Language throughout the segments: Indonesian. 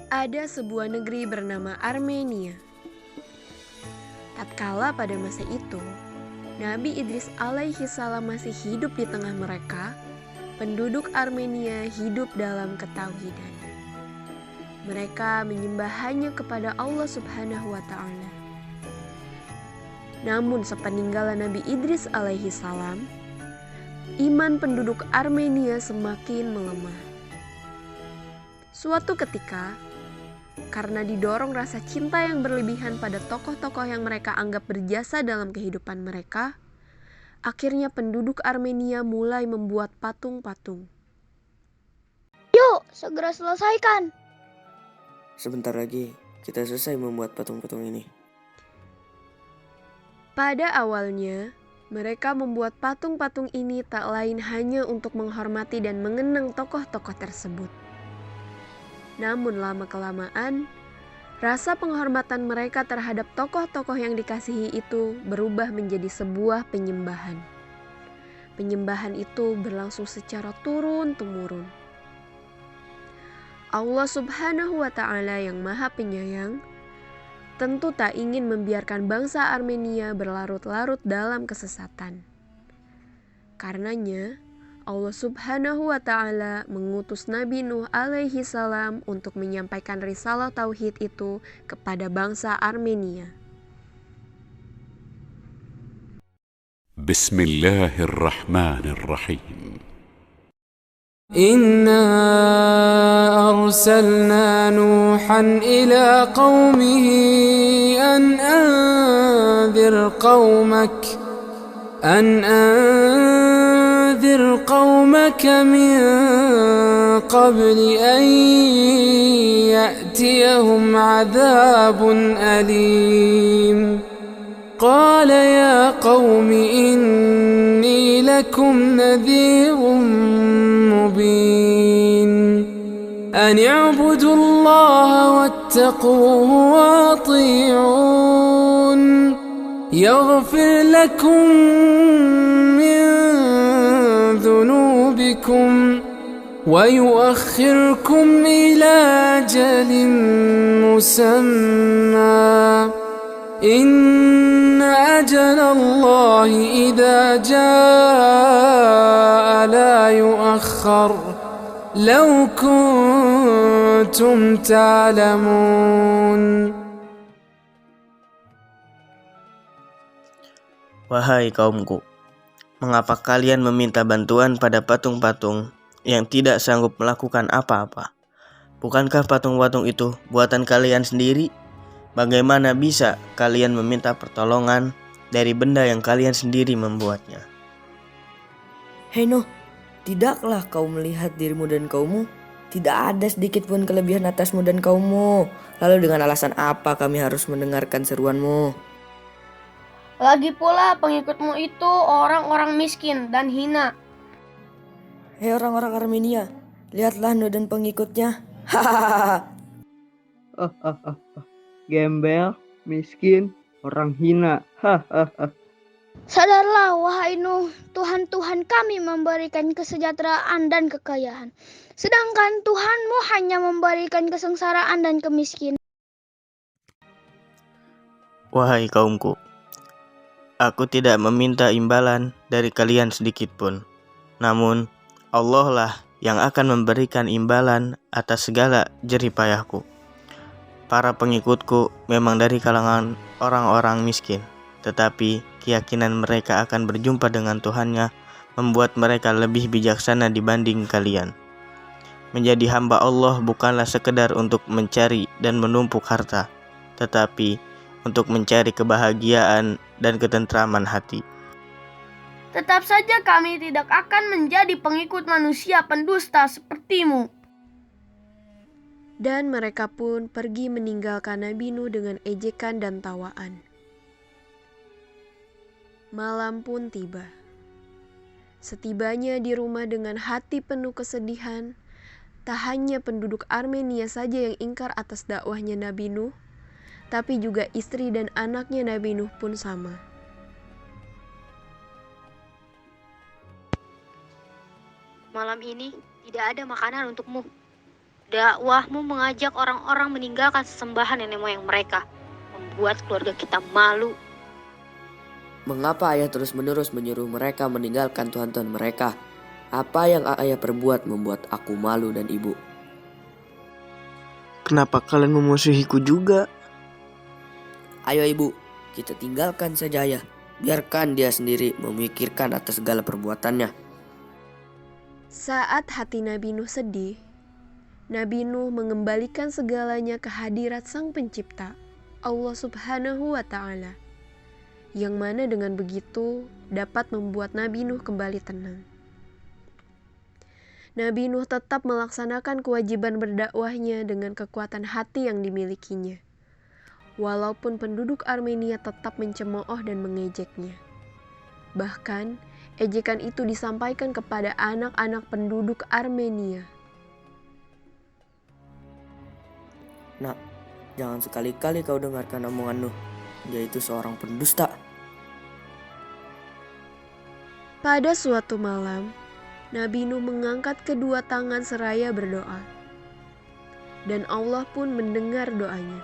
Ada sebuah negeri bernama Armenia. Tatkala pada masa itu, Nabi Idris alaihi salam masih hidup di tengah mereka, penduduk Armenia hidup dalam ketauhidan. Mereka menyembah hanya kepada Allah Subhanahu wa Ta'ala. Namun sepeninggalan Nabi Idris alaihi salam, iman penduduk Armenia semakin melemah. Suatu ketika, karena didorong rasa cinta yang berlebihan pada tokoh-tokoh yang mereka anggap berjasa dalam kehidupan mereka, akhirnya penduduk Armenia mulai membuat patung-patung. Yuk, segera selesaikan. Sebentar lagi kita selesai membuat patung-patung ini. Pada awalnya, mereka membuat patung-patung ini tak lain hanya untuk menghormati dan mengenang tokoh-tokoh tersebut. Namun lama-kelamaan, rasa penghormatan mereka terhadap tokoh-tokoh yang dikasihi itu berubah menjadi sebuah penyembahan. Penyembahan itu berlangsung secara turun-temurun. Allah Subhanahu wa Ta'ala yang Maha Penyayang tentu tak ingin membiarkan bangsa Armenia berlarut-larut dalam kesesatan. Karenanya, Allah Subhanahu wa Ta'ala mengutus Nabi Nuh alaihi salam untuk menyampaikan risalah tauhid itu kepada bangsa Armenia. Bismillahirrahmanirrahim. Inna arsalna Nuhan ila qawmihi an anzir قومك من قبل أن يأتيهم عذاب أليم قال يا قوم إني لكم نذير مبين أن اعبدوا الله واتقوه وأطيعون يغفر لكم من ذنوبكم ويؤخركم إلى أجل مسمى إن أجل الله إذا جاء لا يؤخر لو كنتم تعلمون. Wahai kaumku, mengapa kalian meminta bantuan pada patung-patung yang tidak sanggup melakukan apa-apa? Bukankah patung-patung itu buatan kalian sendiri? Bagaimana bisa kalian meminta pertolongan dari benda yang kalian sendiri membuatnya? Hei Nuh, tidaklah kau melihat dirimu dan kaummu? Tidak ada sedikit pun kelebihan atasmu dan kaummu. Lalu dengan alasan apa kami harus mendengarkan seruanmu? Lagi pula pengikutmu itu orang-orang miskin dan hina. Hei orang-orang Armenia, lihatlah Nuh dan pengikutnya. Hahaha. Gembel, miskin, orang hina. Sadarlah wahai Nuh, Tuhan-Tuhan kami memberikan kesejahteraan dan kekayaan. Sedangkan Tuhanmu hanya memberikan kesengsaraan dan kemiskinan. Wahai kaumku, aku tidak meminta imbalan dari kalian sedikit pun. Namun, Allah lah yang akan memberikan imbalan atas segala jerih payahku. Para pengikutku memang dari kalangan orang-orang miskin, tetapi keyakinan mereka akan berjumpa dengan Tuhannya membuat mereka lebih bijaksana dibanding kalian. Menjadi hamba Allah bukanlah sekedar untuk mencari dan menumpuk harta, tetapi untuk mencari kebahagiaan dan ketentraman hati. Tetap saja kami tidak akan menjadi pengikut manusia pendusta sepertimu. Dan mereka pun pergi meninggalkan Nabi Nuh dengan ejekan dan tawaan. Malam pun tiba. Setibanya di rumah dengan hati penuh kesedihan, tak hanya penduduk Armenia saja yang ingkar atas dakwahnya Nabi Nuh, tapi juga istri dan anaknya Nabi Nuh pun sama. Malam ini tidak ada makanan untukmu. Dakwahmu mengajak orang-orang meninggalkan sesembahan nenek moyang mereka, membuat keluarga kita malu. Mengapa ayah terus-menerus menyuruh mereka meninggalkan Tuhan-Tuhan mereka? Apa yang ayah perbuat membuat aku malu dan ibu? Kenapa kalian memusuhiku juga? Ayo ibu, kita tinggalkan saja ayah. Biarkan dia sendiri memikirkan atas segala perbuatannya. Saat hati Nabi Nuh sedih, Nabi Nuh mengembalikan segalanya ke hadirat Sang Pencipta, Allah Subhanahu wa Ta'ala, yang mana dengan begitu dapat membuat Nabi Nuh kembali tenang. Nabi Nuh tetap melaksanakan kewajiban berdakwahnya dengan kekuatan hati yang dimilikinya, walaupun penduduk Armenia tetap mencemooh dan mengejeknya. Bahkan, ejekan itu disampaikan kepada anak-anak penduduk Armenia. Nak, jangan sekali-kali kau dengarkan omongan Nuh. Dia itu seorang pendusta. Pada suatu malam, Nabi Nuh mengangkat kedua tangan seraya berdoa. Dan Allah pun mendengar doanya.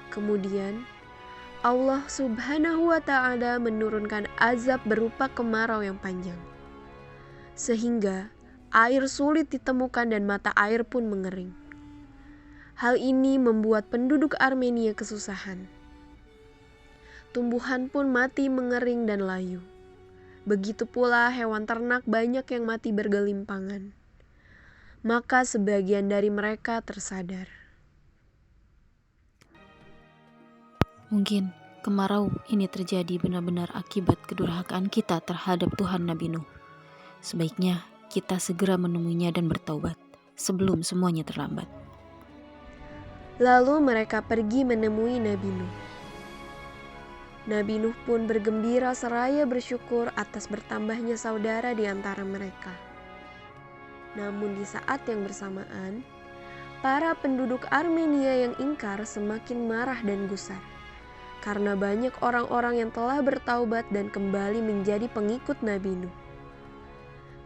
Kemudian, Allah Subhanahu wa Ta'ala menurunkan azab berupa kemarau yang panjang. Sehingga air sulit ditemukan dan mata air pun mengering. Hal ini membuat penduduk Armenia kesusahan. Tumbuhan pun mati mengering dan layu. Begitu pula hewan ternak banyak yang mati bergelimpangan. Maka sebagian dari mereka tersadar. Mungkin kemarau ini terjadi benar-benar akibat kedurhakaan kita terhadap Tuhan Nabi Nuh. Sebaiknya kita segera menemuinya dan bertaubat sebelum semuanya terlambat. Lalu mereka pergi menemui Nabi Nuh. Nabi Nuh pun bergembira seraya bersyukur atas bertambahnya saudara di antara mereka. Namun di saat yang bersamaan, para penduduk Armenia yang ingkar semakin marah dan gusar. Karena banyak orang-orang yang telah bertaubat dan kembali menjadi pengikut Nabi Nuh.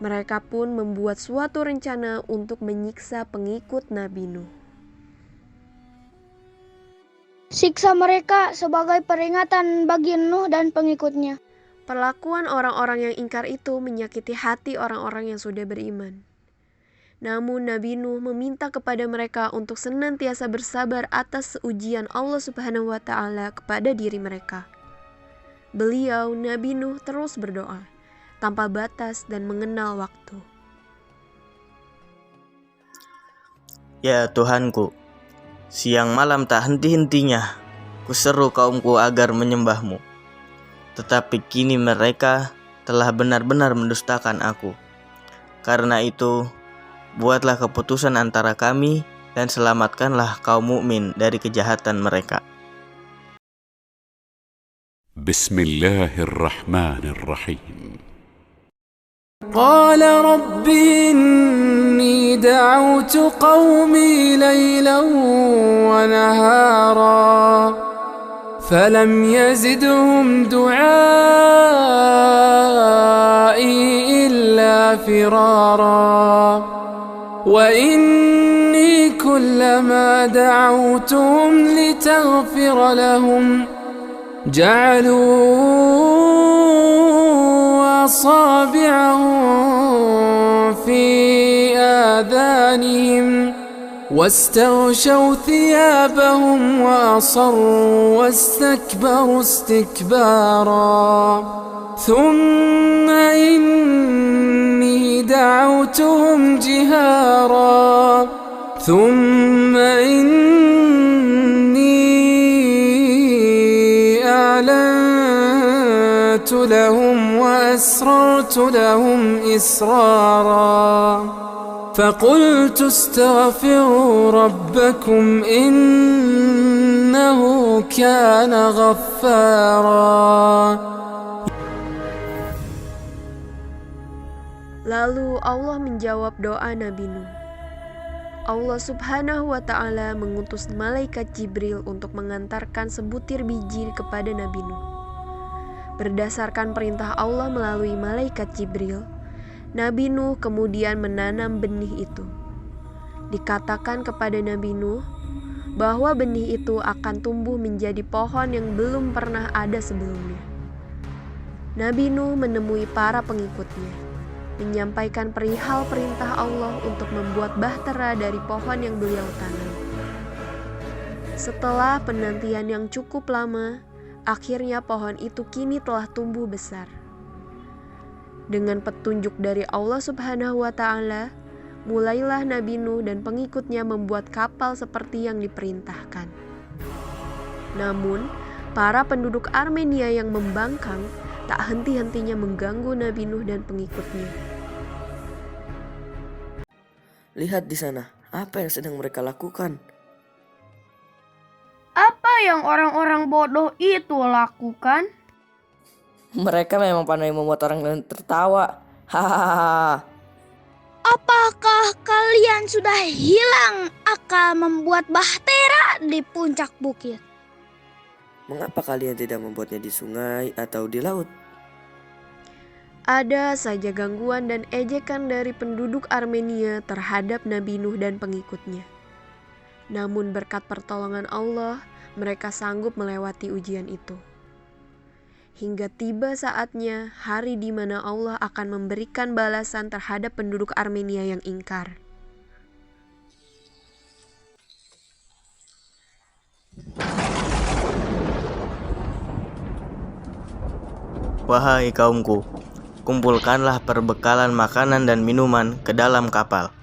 Mereka pun membuat suatu rencana untuk menyiksa pengikut Nabi Nuh. Siksa mereka sebagai peringatan bagi Nuh dan pengikutnya. Perlakuan orang-orang yang ingkar itu menyakiti hati orang-orang yang sudah beriman. Namun Nabi Nuh meminta kepada mereka untuk senantiasa bersabar atas ujian Allah Subhanahu wa Ta'ala kepada diri mereka. Beliau, Nabi Nuh, terus berdoa tanpa batas dan mengenal waktu. Ya Tuhanku, siang malam tak henti-hentinya kuseru kaumku agar menyembahmu. Tetapi kini mereka telah benar-benar mendustakan aku. Karena itu, buatlah keputusan antara kami dan selamatkanlah kaum mukmin dari kejahatan mereka. Bismillahirrahmanirrahim. قال رب إني دعوت قومي ليلا ونهارا فلم يزدهم دعائي إلا فرارا وإني كلما دعوتهم لتغفر لهم جعلوا أصابعهم في آذانهم واستغشوا ثيابهم وأصروا واستكبروا استكبارا ثم إني دعوتهم جهارا ثم إني أعلنت لهم وأسررت لهم إسرارا فقلت استغفروا ربكم إنه كان غفارا. Lalu Allah menjawab doa Nabi Nuh. Allah Subhanahu wa Ta'ala mengutus malaikat Jibril untuk mengantarkan sebutir biji kepada Nabi Nuh. Berdasarkan perintah Allah melalui malaikat Jibril, Nabi Nuh kemudian menanam benih itu. dikatakan kepada Nabi Nuh bahwa benih itu akan tumbuh menjadi pohon yang belum pernah ada sebelumnya. Nabi Nuh menemui para pengikutnya, menyampaikan perihal perintah Allah untuk membuat bahtera dari pohon yang beliau tanam. Setelah penantian yang cukup lama, akhirnya pohon itu kini telah tumbuh besar. Dengan petunjuk dari Allah Subhanahu wa Ta'ala, mulailah Nabi Nuh dan pengikutnya membuat kapal seperti yang diperintahkan. Namun, para penduduk Armenia yang membangkang tak henti-hentinya mengganggu Nabi Nuh dan pengikutnya. Lihat di sana, apa yang sedang mereka lakukan? Apa yang orang-orang bodoh itu lakukan? Mereka memang pandai membuat orang lain tertawa. Hahaha. Apakah kalian sudah hilang akal membuat bahtera di puncak bukit? Mengapa kalian tidak membuatnya di sungai atau di laut? Ada saja gangguan dan ejekan dari penduduk Armenia terhadap Nabi Nuh dan pengikutnya. Namun berkat pertolongan Allah, mereka sanggup melewati ujian itu. Hingga tiba saatnya hari di mana Allah akan memberikan balasan terhadap penduduk Armenia yang ingkar. Wahai kaumku, kumpulkanlah perbekalan makanan dan minuman ke dalam kapal,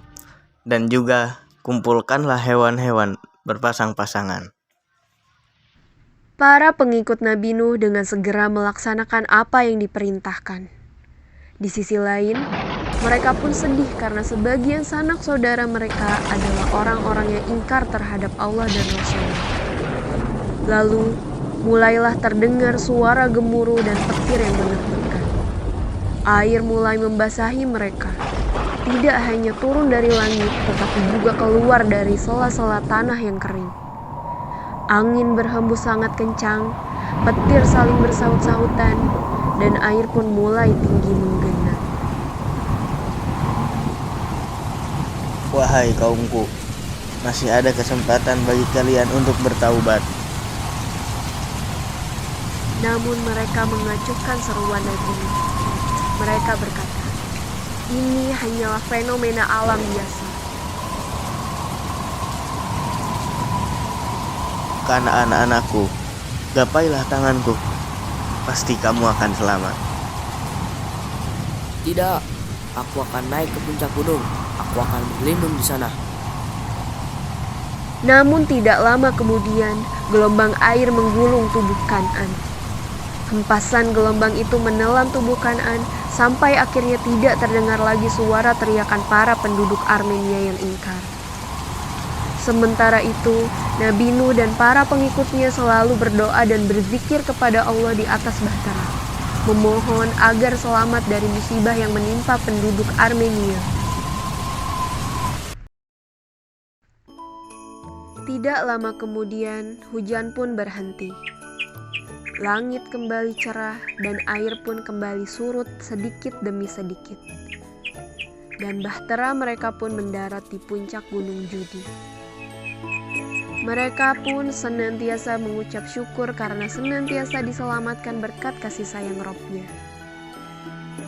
dan juga kumpulkanlah hewan-hewan berpasang-pasangan. Para pengikut Nabi Nuh dengan segera melaksanakan apa yang diperintahkan. Di sisi lain, mereka pun sedih karena sebagian sanak saudara mereka adalah orang-orang yang ingkar terhadap Allah dan Rasul-Nya. Lalu, mulailah terdengar suara gemuruh dan petir yang menakutkan. Air mulai membasahi mereka. Tidak hanya turun dari langit, tetapi juga keluar dari sela-sela tanah yang kering. Angin berhembus sangat kencang, petir saling bersaut-sautan, dan air pun mulai tinggi menggenang. Wahai kaumku, masih ada kesempatan bagi kalian untuk bertaubat. Namun mereka mengacuhkan seruan Nabi Nuh. Mereka berkata, ini hanyalah fenomena alam biasa. Karena anak-anakku, gapailah tanganku, pasti kamu akan selamat. Tidak, aku akan naik ke puncak gunung. Aku akan berlindung di sana. Namun tidak lama kemudian, gelombang air menggulung tubuh Kan'an. Hempasan gelombang itu menelan tubuh Kan'an sampai akhirnya tidak terdengar lagi suara teriakan para penduduk Armenia yang ingkar. Sementara itu, Nabi Nuh dan para pengikutnya selalu berdoa dan berzikir kepada Allah di atas bahtera, memohon agar selamat dari musibah yang menimpa penduduk Armenia. Tidak lama kemudian, hujan pun berhenti. Langit kembali cerah dan air pun kembali surut sedikit demi sedikit. Dan bahtera mereka pun mendarat di puncak Gunung Judi. Mereka pun senantiasa mengucap syukur karena senantiasa diselamatkan berkat kasih sayang Rabb-Nya.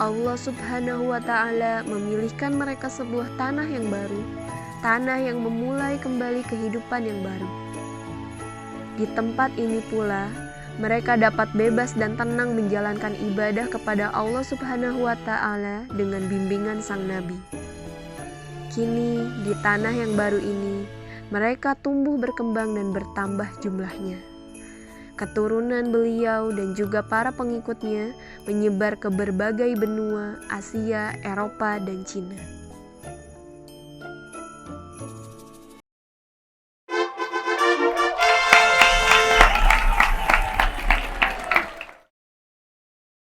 Allah Subhanahu wa Ta'ala memilihkan mereka sebuah tanah yang baru, tanah yang memulai kembali kehidupan yang baru. Di tempat ini pula, mereka dapat bebas dan tenang menjalankan ibadah kepada Allah Subhanahu wa Ta'ala dengan bimbingan sang Nabi. Kini, di tanah yang baru ini, mereka tumbuh berkembang dan bertambah jumlahnya. Keturunan beliau dan juga para pengikutnya menyebar ke berbagai benua Asia, Eropa, dan Cina.